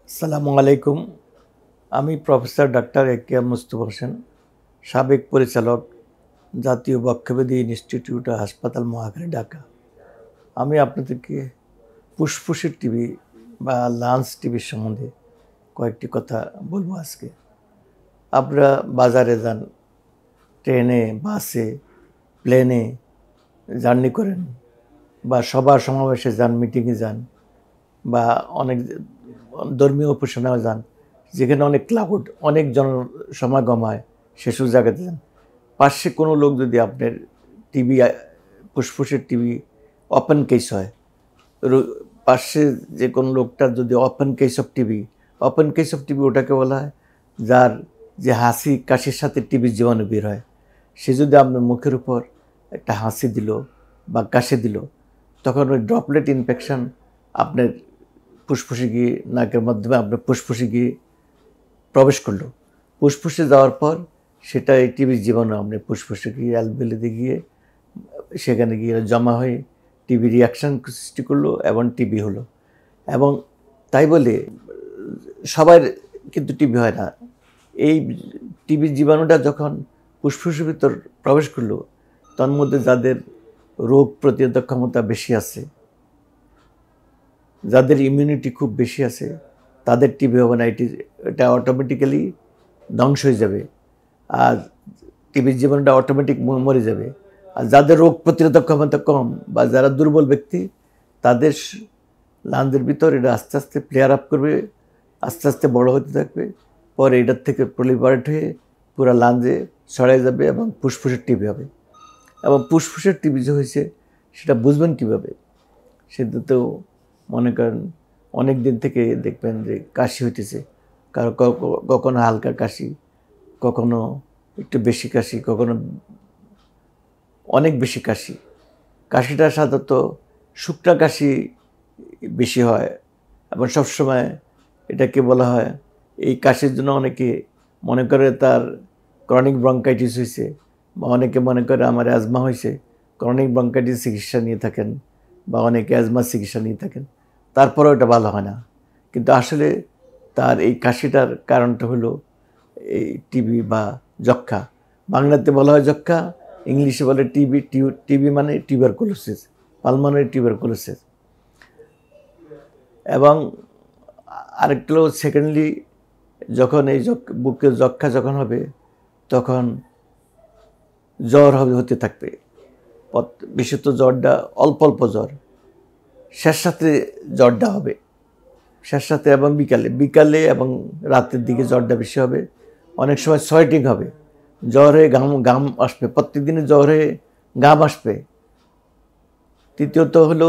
আসসালামু আলাইকুম। আমি professor doctor A K M. Mustafa Hossain, সাবেক পরিচালক, জাতীয় বক্ষব্যাধি ইনস্টিটিউট ও হাসপাতাল মহাখালী, ঢাকা। আমি আপনাদেরকে ফুসফুসের টিবি বা লাংস টিবির সম্বন্ধে কয়েকটি কথা বলবো আজকে। আপনারা বাজারে যান, ট্রেনে, বাসে, প্লেনে জার্নি করেন বা সভা সমাবেশে যান, মিটিংয়ে যান বা অনেক ধর্মীয় উপাসনায় যান, যেখানে অনেক ক্লাউড, অনেক সমাগম হয়, সেসব জায়গাতে যান। পাশে কোনো লোক যদি আপনার টিবি, ফুসফুসের টিবি ওপেন কেস হয়, পাশে যে কোনো লোকটার যদি open case of TB, open case of TB ওটাকে বলা হয় যার যে হাসি কাশির সাথে টিবির জীবাণু বের হয়। সে যদি আপনার মুখের উপর একটা হাসি দিল বা কাশি দিল, তখন ওই ড্রপলেট ইনফেকশন আপনার ফুসফুসে গিয়ে, নাকের মাধ্যমে আপনার ফুসফুসে গিয়ে প্রবেশ করলো। ফুসফুসে যাওয়ার পর সেটা এই টিবির জীবাণু আপনার ফুসফুসে গিয়ে অ্যালভেওলাতে গিয়ে সেখানে গিয়ে জমা হয়ে টিবি রিয়াকশান সৃষ্টি করলো এবং টিবি হলো। এবং তাই বলে সবার কিন্তু টিবি হয় না। এই টিবির জীবাণুটা যখন ফুসফুসের ভিতর প্রবেশ করলো, তার মধ্যে যাদের রোগ প্রতিরোধক ক্ষমতা বেশি আছে, যাদের ইমিউনিটি খুব বেশি আছে, তাদের টিবি হবে না। এটা অটোমেটিক্যালি ধ্বংস হয়ে যাবে, আর টিবির জীবাণুটা অটোমেটিক মরে যাবে। আর যাদের রোগ প্রতিরোধক ক্ষমতা কম বা যারা দুর্বল ব্যক্তি, তাদের লাঞ্জের ভিতর এটা আস্তে আস্তে প্লেয়ার আপ করবে, আস্তে আস্তে বড় হতে থাকবে, পরে এটার থেকে প্রলিপারেট হয়ে পুরো লাঞ্জে ছড়াই যাবে এবং ফুসফুসের টিবি হবে। এবং ফুসফুসের টিবি যে হয়েছে সেটা বুঝবেন কীভাবে? সেটা তো মনে করেন অনেক দিন থেকে দেখবেন যে কাশি হইতেছে, কারো কখনো হালকা কাশি, কখনো একটু বেশি কাশি, কখনো অনেক বেশি কাশি। কাশিটা সাধারণত শুকনা কাশি বেশি হয় এবং সবসময় এটাকে বলা হয়, এই কাশির জন্য অনেকে মনে করে তার ক্রনিক ব্রঙ্কাইটিস হয়েছে, বা অনেকে মনে করে আমার অ্যাজমা হয়েছে, ক্রনিক ব্রঙ্কাইটিস চিকিৎসা নিয়ে থাকেন, বা অনেকে অ্যাজমা চিকিৎসা নিয়ে থাকেন, তারপরেও এটা ভালো হয় না। কিন্তু আসলে তার এই কাশিটার কারণটা হলো এই টিবি বা যক্ষ্মা। বাংলাতে বলা হয় যক্ষ্মা, ইংলিশে বলে টিবি। টিবি মানে টিউবারকুলোসিস, পালমোনারি টিউবারকুলোসিস। এবং আরেকটা হলো সেকেন্ডলি, যখন এই বুকে যক্ষ্মা যখন হবে, তখন জ্বর হতে থাকবে। বিশেষত জ্বরটা অল্প অল্প জ্বর, শেষ রাতে জ্বরটা হবে, শেষ রাতে এবং বিকালে এবং রাতের দিকে জ্বরটা বেশি হবে। অনেক সময় সোয়েটিং হবে, জ্বর হয়ে ঘাম আসবে, প্রত্যেকদিনে জ্বর হয়ে ঘাম আসবে। তৃতীয়ত হলো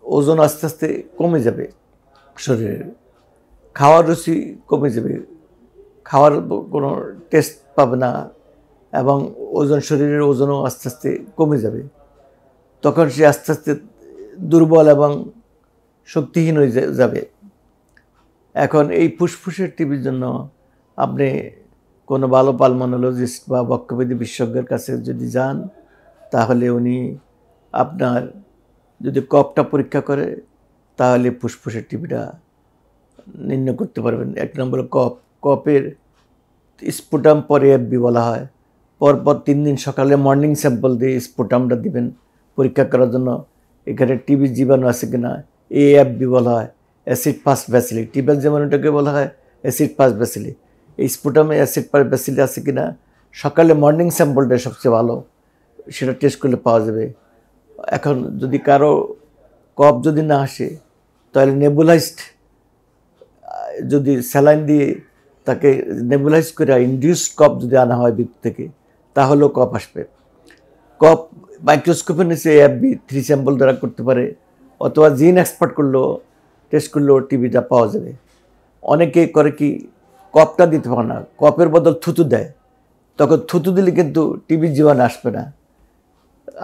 ওজন আস্তে আস্তে কমে যাবে, শরীরের খাওয়ার রুচি কমে যাবে, খাওয়ার কোনো টেস্ট পাবে না, এবং শরীরের ওজনও আস্তে আস্তে কমে যাবে। তখন সে আস্তে আস্তে দুর্বল এবং শক্তিহীন হয়ে যাবে। এখন এই ফুসফুসের টিবির জন্য আপনি কোনো ভালো পালমোনোলজিস্ট বা বক্ষব্যাধি বিশেষজ্ঞের কাছে যদি যান, তাহলে উনি আপনার যদি কফটা পরীক্ষা করে, তাহলে ফুসফুসের টিবিটা নির্ণয় করতে পারবেন। এক নম্বর কফের স্পুটাম পরে এফবি বলা হয়। পরপর 3 দিন সকালে মর্নিং স্যাম্পল দিয়ে স্পুটামটা দিবেন পরীক্ষা করার জন্য এখানে টিবি জীবাণু আছে কিনা। এএফবি বলা হয়, অ্যাসিড ফাস্ট ব্যাসিলি। টিবির জীবাণুটাকে বলা হয় অ্যাসিড ফাস্ট ব্যাসিলি। এই স্পুটামে অ্যাসিড ফাস্ট ব্যাসিলি আছে কিনা সকালে মর্নিং স্যাম্পলটা সবচেয়ে ভালো, সেটা টেস্ট করলে পাওয়া যাবে। এখন যদি কারো কফ যদি না আসে, তাহলে নেবুলাইজড, যদি স্যালাইন দিয়ে তাকে নেবুলাইজ করে ইনডিউসড কফ যদি আনা হয় ভিতর থেকে, তাহলেও কফ আসবে। কফ মাইক্রোস্কোপের নিচে এএফবি 3 স্যাম্পল দ্বারা করতে পারে, অথবা জিন এক্সপার্ট করলেও টেস্ট করলেও টিবিটা পাওয়া যাবে। অনেকে করে কি, কফটা দিতে পারে না, কফের বদল থুতু দেয়, তখন থুতু দিলে কিন্তু টিবির জীবাণু আসবে না।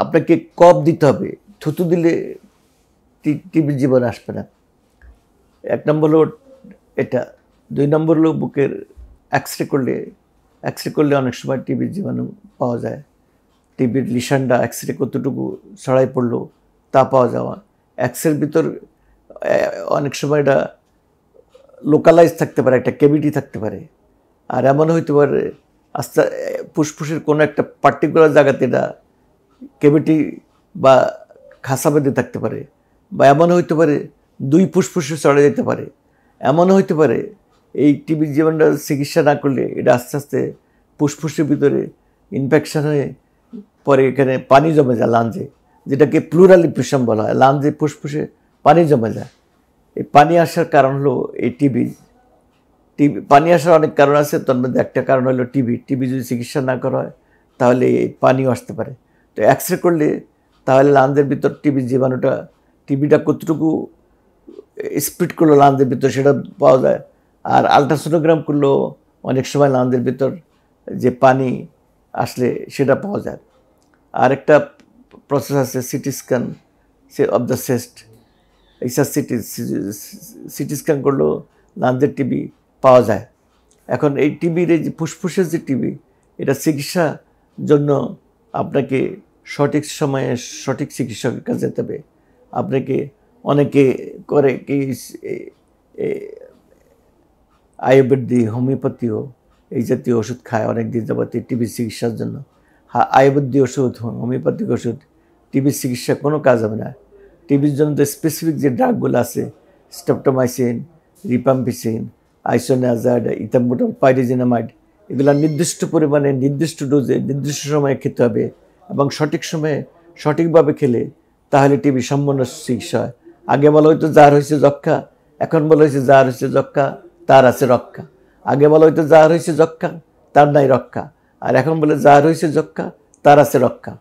আপনাকে কফ দিতে হবে, থুতু দিলে টিবির জীবাণু আসবে না। এক নম্বর হলো এটা। 2 নম্বর হলো বুকের এক্স রে করলে অনেক সময় টিবির জীবাণু পাওয়া যায়। টিবির লিশানটা এক্স রে কতটুকু ছড়াই পড়লো তা পাওয়া যাওয়া। এক্সের ভিতর অনেক সময় এটা লোকালাইজ থাকতে পারে, একটা ক্যাভিটি থাকতে পারে। আর এমন হইতে পারে আস্তে ফুসফুসের কোনো একটা পার্টিকুলার জায়গাতে এটা ক্যাভিটি বা খাসা বেঁধে থাকতে পারে, বা এমন হইতে পারে 2 ফুসফুসে চড়ে যেতে পারে। এমন হইতে পারে এই টিবি জীবাণুটা চিকিৎসা না করলে এটা আস্তে আস্তে ফুসফুসের ভিতরে ইনফেকশন হয়ে পরে এখানে পানি জমে যায় লাঞ্জে, যেটাকে প্লুরাল ইনফেকশন বলা হয়। লাঞ্জে ফুসফুসে পানি জমে যায়। এই পানি আসার কারণ হলো এই টিবি। পানি আসার অনেক কারণ আছে, তার মধ্যে একটা কারণ হলো টিবি যদি চিকিৎসা না করা হয় তাহলে এই পানিও আসতে পারে। তো এক্সরে করলে তাহলে লাঞ্জের ভিতর টিবিটা কতটুকু স্প্রিড করলো লাঞ্জের ভিতর সেটা পাওয়া যায়। আর আলট্রাসোনোগ্রাম করলেও অনেক সময় লাঞ্জের ভিতর যে পানি আসলে সেটা পাওয়া যায়। আর একটা প্রসেস আছে CT scan of the chest. এইসব সিটি স্ক্যান করলেও লাঞ্জের টিবি পাওয়া যায়। এখন এই টিবির এই যে ফুসফুসের যে টিবি, এটা চিকিৎসার জন্য আপনাকে সঠিক সময়ে সঠিক চিকিৎসকের কাছে যেতে হবে। আপনাকে অনেকে করে কি আয়ুর্বেদিক, হোমিওপ্যাথিও এই জাতীয় ওষুধ খায় অনেক দিন যাবত টিবির চিকিৎসার জন্য। আয়ুর্বেদিক ওষুধ, হোমিওপ্যাথিক ওষুধ টিবির চিকিৎসা কোনো কাজ হবে না। টিবির জন্য তো স্পেসিফিক যে ড্রাগগুলো আছে, স্ট্রেপ্টোমাইসিন, রিপাম্পিসিন, আইসোনিয়াজাইড, ইথাম্বুটাল, পাইরিজিনামাইড, এগুলো নির্দিষ্ট পরিমাণে নির্দিষ্ট ডোজে নির্দিষ্ট সময়ে খেতে হবে এবং সঠিক সময়ে সঠিকভাবে খেলে তাহলে টিবি সম্পূর্ণ চিকিৎসা হয়। আগে বলা হয়তো যার হয়েছে যক্ষা, এখন বলা হয়েছে যার হয়েছে যক্ষা তার আছে রক্ষা। আগে বলা হয়তো যার হয়েছে যক্ষা তার নাই রক্ষা, আর এখন বলে যার হয়েছে যক্ষা তার আছে রক্ষা।